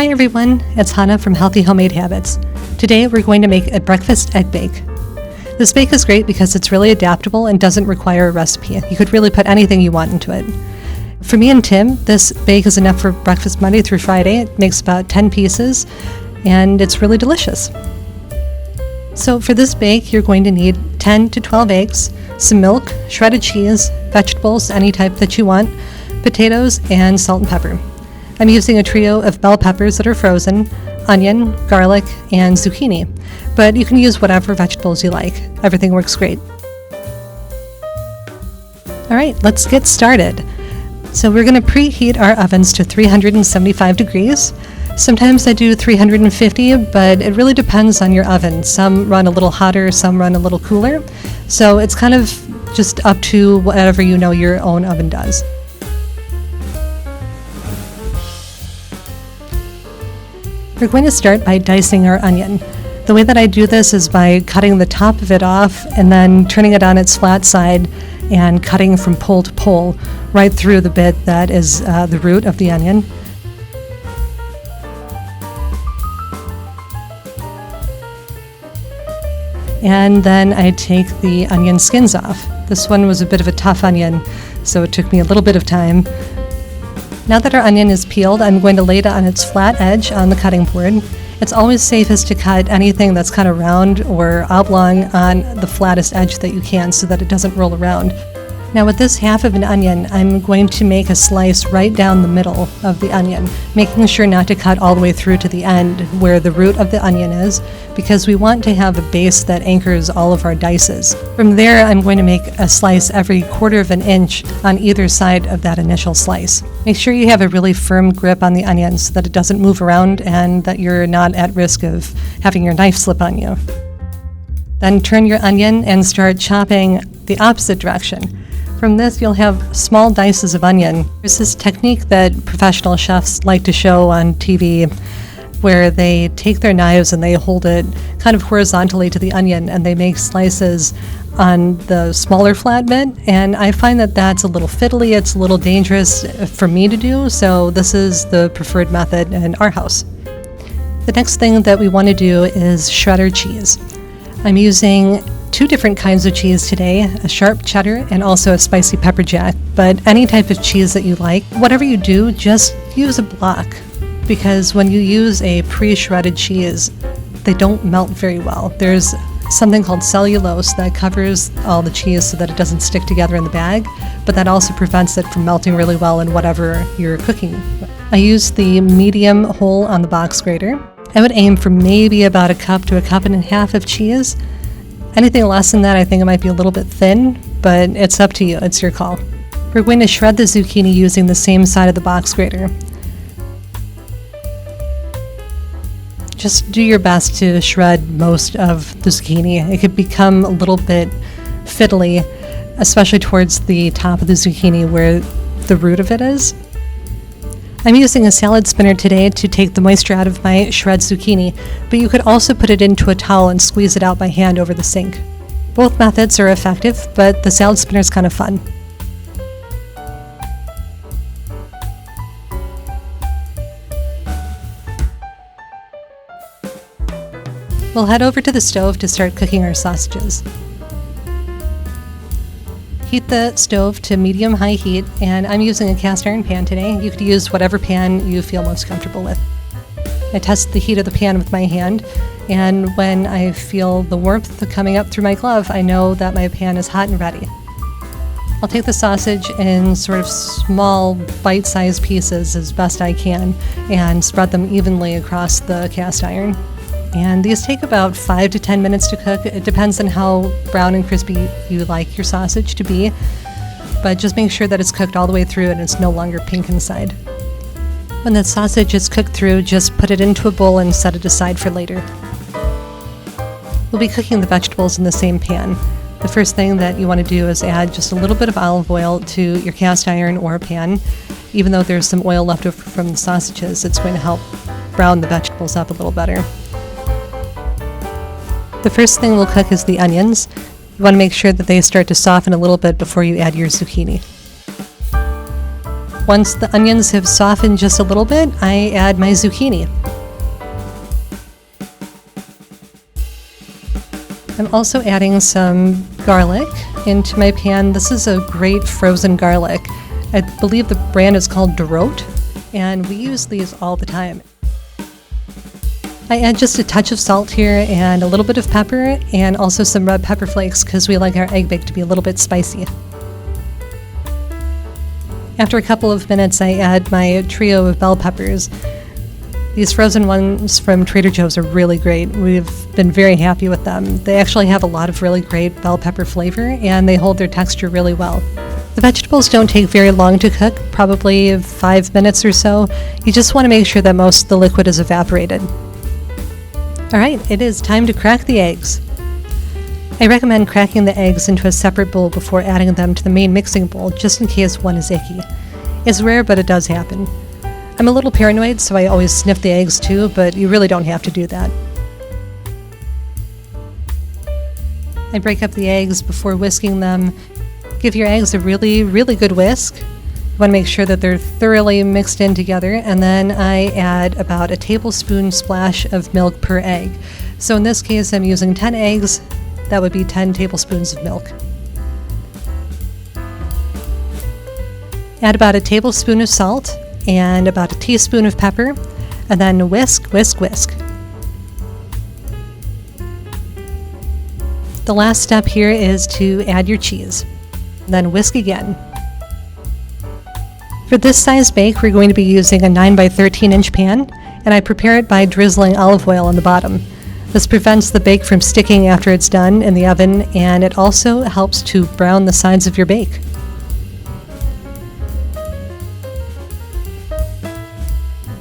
Hi everyone, it's Hana from Healthy Homemade Habits. Today we're going to make a breakfast egg bake. This bake is great because it's really adaptable and doesn't require a recipe. You could really put anything you want into it. For me and Tim, this bake is enough for breakfast Monday through Friday. It makes about 10 pieces and it's really delicious. So for this bake, you're going to need 10 to 12 eggs, some milk, shredded cheese, vegetables, any type that you want, potatoes, and salt and pepper. I'm using a trio of bell peppers that are frozen, onion, garlic, and zucchini, but you can use whatever vegetables you like. Everything works great. All right, let's get started. So we're going to preheat our ovens to 375 degrees. Sometimes I do 350, but it really depends on your oven. Some run a little hotter, some run a little cooler. So it's kind of just up to whatever you know your own oven does. We're going to start by dicing our onion. The way that I do this is by cutting the top of it off and then turning it on its flat side and cutting from pole to pole right through the bit that is the root of the onion. And then I take the onion skins off. This one was a bit of a tough onion, so it took me a little bit of time. Now that our onion is peeled, I'm going to lay it on its flat edge on the cutting board. It's always safest to cut anything that's kind of round or oblong on the flattest edge that you can so that it doesn't roll around. Now with this half of an onion, I'm going to make a slice right down the middle of the onion, making sure not to cut all the way through to the end where the root of the onion is, because we want to have a base that anchors all of our dices. From there, I'm going to make a slice every 1/4 of an inch on either side of that initial slice. Make sure you have a really firm grip on the onion so that it doesn't move around and that you're not at risk of having your knife slip on you. Then turn your onion and start chopping the opposite direction. From this, you'll have small dices of onion. There's this technique that professional chefs like to show on TV where they take their knives and they hold it kind of horizontally to the onion and they make slices on the smaller flat bit. And I find that that's a little fiddly, it's a little dangerous for me to do, so this is the preferred method in our house. The next thing that we want to do is shredder cheese. I'm using 2 different kinds of cheese today, a sharp cheddar and also a spicy pepper jack, but any type of cheese that you like. Whatever you do, just use a block, because when you use a pre-shredded cheese, they don't melt very well. There's something called cellulose that covers all the cheese so that it doesn't stick together in the bag, but that also prevents it from melting really well in whatever you're cooking. I use the medium hole on the box grater. I would aim for maybe about 1 cup to 1.5 cups of cheese. Anything less than that, I think it might be a little bit thin, but it's up to you. It's your call. We're going to shred the zucchini using the same side of the box grater. Just do your best to shred most of the zucchini. It could become a little bit fiddly, especially towards the top of the zucchini where the root of it is. I'm using a salad spinner today to take the moisture out of my shredded zucchini, but you could also put it into a towel and squeeze it out by hand over the sink. Both methods are effective, but the salad spinner is kind of fun. We'll head over to the stove to start cooking our sausages. Heat the stove to medium-high heat, and I'm using a cast iron pan today. You could use whatever pan you feel most comfortable with. I test the heat of the pan with my hand, and when I feel the warmth coming up through my glove, I know that my pan is hot and ready. I'll take the sausage in sort of small, bite-sized pieces as best I can and spread them evenly across the cast iron. And these take about 5 to 10 minutes to cook. It depends on how brown and crispy you like your sausage to be, but just make sure that it's cooked all the way through and it's no longer pink inside. When the sausage is cooked through, just put it into a bowl and set it aside for later. We'll be cooking the vegetables in the same pan. The first thing that you want to do is add just a little bit of olive oil to your cast iron or pan. Even though there's some oil left over from the sausages, it's going to help brown the vegetables up a little better. The first thing we'll cook is the onions. You want to make sure that they start to soften a little bit before you add your zucchini. Once the onions have softened just a little bit, I add my zucchini. I'm also adding some garlic into my pan. This is a great frozen garlic. I believe the brand is called Dorot, and we use these all the time. I add just a touch of salt here and a little bit of pepper and also some red pepper flakes because we like our egg bake to be a little bit spicy. After a couple of minutes, I add my trio of bell peppers. These frozen ones from Trader Joe's are really great. We've been very happy with them. They actually have a lot of really great bell pepper flavor and they hold their texture really well. The vegetables don't take very long to cook, probably 5 minutes or so. You just want to make sure that most of the liquid is evaporated. Alright, it is time to crack the eggs. I recommend cracking the eggs into a separate bowl before adding them to the main mixing bowl, just in case one is icky. It's rare, but it does happen. I'm a little paranoid, so I always sniff the eggs too, but you really don't have to do that. I break up the eggs before whisking them. Give your eggs a really, really good whisk. You want to make sure that they're thoroughly mixed in together, and then I add about a tablespoon splash of milk per egg. So in this case, I'm using 10 eggs. That would be 10 tablespoons of milk. Add about a tablespoon of salt and about a teaspoon of pepper, and then whisk, whisk, whisk. The last step here is to add your cheese. Then whisk again. For this size bake, we're going to be using a 9 by 13 inch pan, and I prepare it by drizzling olive oil on the bottom. This prevents the bake from sticking after it's done in the oven, and it also helps to brown the sides of your bake.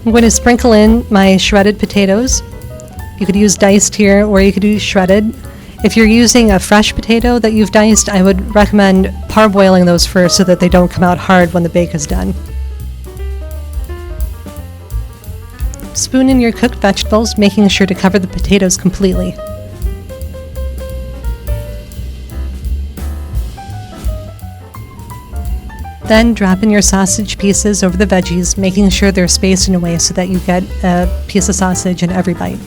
I'm going to sprinkle in my shredded potatoes. You could use diced here, or you could use shredded. If you're using a fresh potato that you've diced, I would recommend parboiling those first so that they don't come out hard when the bake is done. Spoon in your cooked vegetables, making sure to cover the potatoes completely. Then drop in your sausage pieces over the veggies, making sure they're spaced in a way so that you get a piece of sausage in every bite.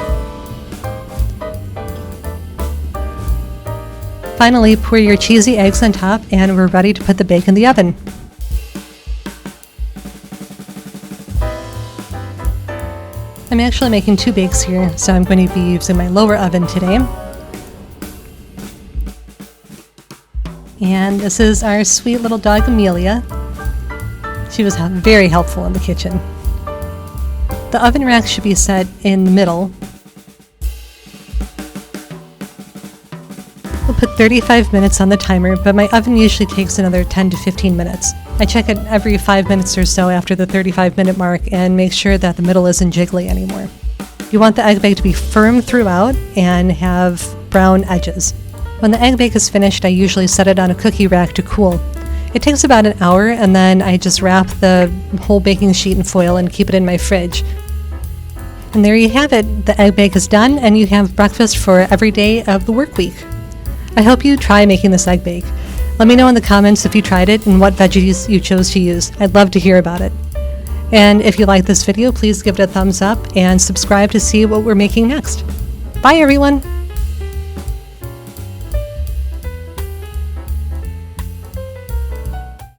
Finally, pour your cheesy eggs on top, and we're ready to put the bake in the oven. I'm actually making 2 bakes here, so I'm going to be using my lower oven today. And this is our sweet little dog Amelia. She was very helpful in the kitchen. The oven rack should be set in the middle. We'll put 35 minutes on the timer, but my oven usually takes another 10 to 15 minutes. I check it every 5 minutes or so after the 35-minute mark and make sure that the middle isn't jiggly anymore. You want the egg bake to be firm throughout and have brown edges. When the egg bake is finished, I usually set it on a cookie rack to cool. It takes about an hour, and then I just wrap the whole baking sheet in foil and keep it in my fridge. And there you have it. The egg bake is done, and you have breakfast for every day of the work week. I hope you try making this egg bake. Let me know in the comments if you tried it and what veggies you chose to use. I'd love to hear about it. And if you like this video, please give it a thumbs up and subscribe to see what we're making next. Bye everyone!